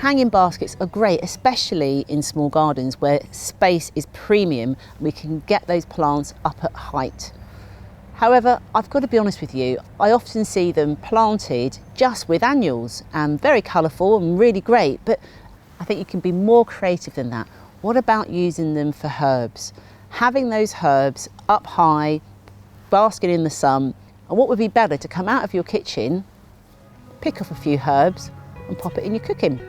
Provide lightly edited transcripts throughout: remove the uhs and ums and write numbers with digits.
Hanging baskets are great, especially in small gardens where space is premium. We can get those plants up at height. However, I've got to be honest with you, I often see them planted just with annuals and very colourful and really great, but I think you can be more creative than that. What about using them for herbs? Having those herbs up high, basking in the sun, and what would be better to come out of your kitchen, pick up a few herbs and pop it in your cooking.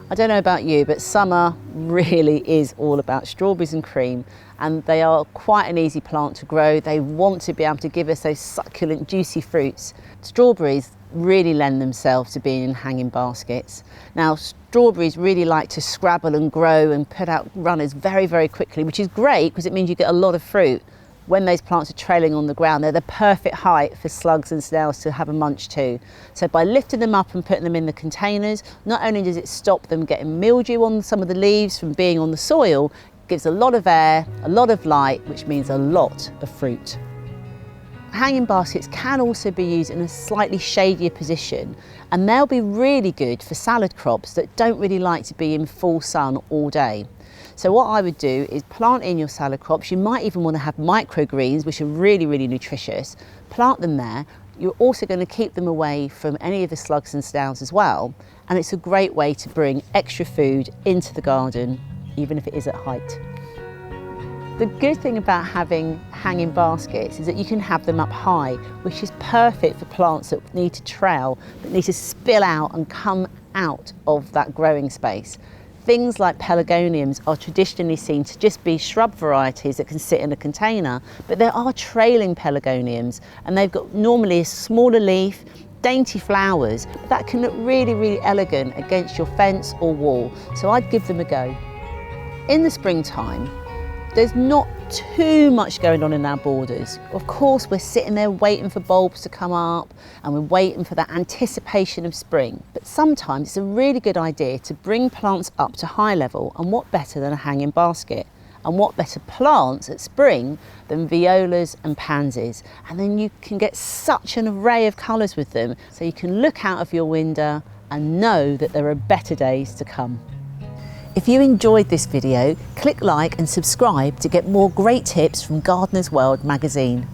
I don't know about you, but summer really is all about strawberries and cream, and they are quite an easy plant to grow. They want to be able to give us those succulent, juicy fruits. Strawberries really lend themselves to being in hanging baskets. Now, strawberries really like to scrabble and grow and put out runners very, very quickly, which is great because it means you get a lot of fruit. When those plants are trailing on the ground, they're the perfect height for slugs and snails to have a munch too. So by lifting them up and putting them in the containers, not only does it stop them getting mildew on some of the leaves from being on the soil, it gives a lot of air, a lot of light, which means a lot of fruit. Hanging baskets can also be used in a slightly shadier position, and they'll be really good for salad crops that don't really like to be in full sun all day. So what I would do is plant in your salad crops. You might even want to have microgreens, which are really, really nutritious. Plant them there. You're also going to keep them away from any of the slugs and snails as well. And it's a great way to bring extra food into the garden, even if it is at height. The good thing about having hanging baskets is that you can have them up high, which is perfect for plants that need to trail, that need to spill out and come out of that growing space. Things like pelargoniums are traditionally seen to just be shrub varieties that can sit in a container, but there are trailing pelargoniums, and they've got normally a smaller leaf, dainty flowers, but that can look really, really elegant against your fence or wall. So I'd give them a go. In the springtime, there's not too much going on in our borders. Of course, we're sitting there waiting for bulbs to come up and we're waiting for that anticipation of spring. But sometimes it's a really good idea to bring plants up to high level, and what better than a hanging basket? And what better plants at spring than violas and pansies? And then you can get such an array of colours with them, so you can look out of your window and know that there are better days to come. If you enjoyed this video, click like and subscribe to get more great tips from Gardener's World magazine.